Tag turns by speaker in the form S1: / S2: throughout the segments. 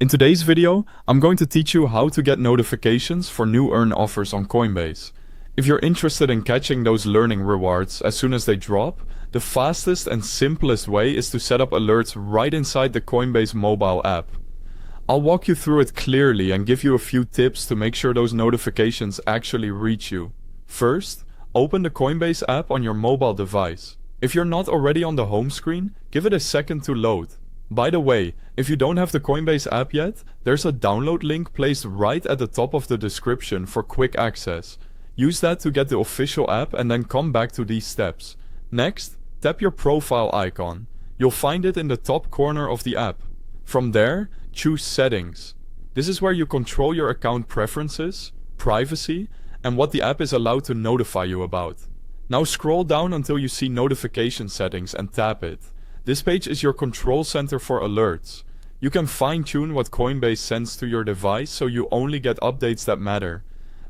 S1: In today's video, I'm going to teach you how to get notifications for new earn offers on Coinbase. If you're interested in catching those learning rewards as soon as they drop, the fastest and simplest way is to set up alerts right inside the Coinbase mobile app. I'll walk you through it clearly and give you a few tips to make sure those notifications actually reach you. First, open the Coinbase app on your mobile device. If you're not already on the home screen, give it a second to load. By the way, if you don't have the Coinbase app yet, there's a download link placed right at the top of the description for quick access. Use that to get the official app and then come back to these steps. Next, tap your profile icon. You'll find it in the top corner of the app. From there, choose Settings. This is where you control your account preferences, privacy, and what the app is allowed to notify you about. Now scroll down until you see Notification Settings and tap it. This page is your control center for alerts. You can fine-tune what Coinbase sends to your device so you only get updates that matter.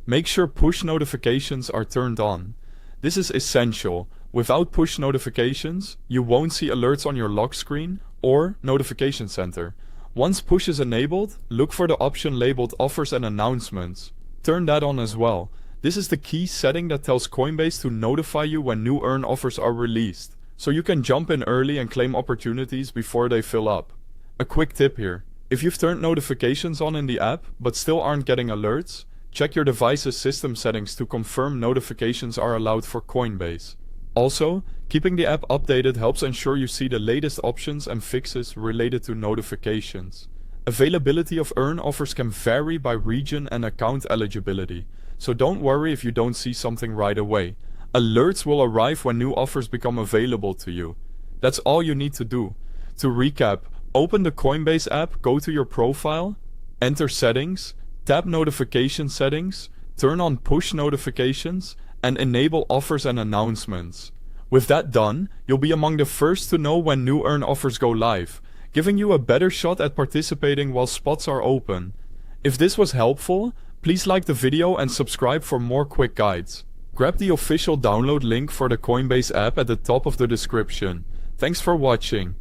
S1: Make sure push notifications are turned on. This is essential. Without push notifications, you won't see alerts on your lock screen or notification center. Once push is enabled, look for the option labeled Offers and Announcements. Turn that on as well. This is the key setting that tells Coinbase to notify you when new earn offers are released, so you can jump in early and claim opportunities before they fill up. A quick tip here. If you've turned notifications on in the app but still aren't getting alerts, check your device's system settings to confirm notifications are allowed for Coinbase. Also, keeping the app updated helps ensure you see the latest options and fixes related to notifications. Availability of earn offers can vary by region and account eligibility, so don't worry if you don't see something right away. Alerts will arrive when new offers become available to you. That's all you need to do. To recap, open the Coinbase app, go to your profile, enter Settings, tap Notification Settings, turn on Push Notifications, and enable Offers and Announcements. With that done, you'll be among the first to know when new earn offers go live, giving you a better shot at participating while spots are open. If this was helpful, please like the video and subscribe for more quick guides. Grab the official download link for the Coinbase app at the top of the description. Thanks for watching.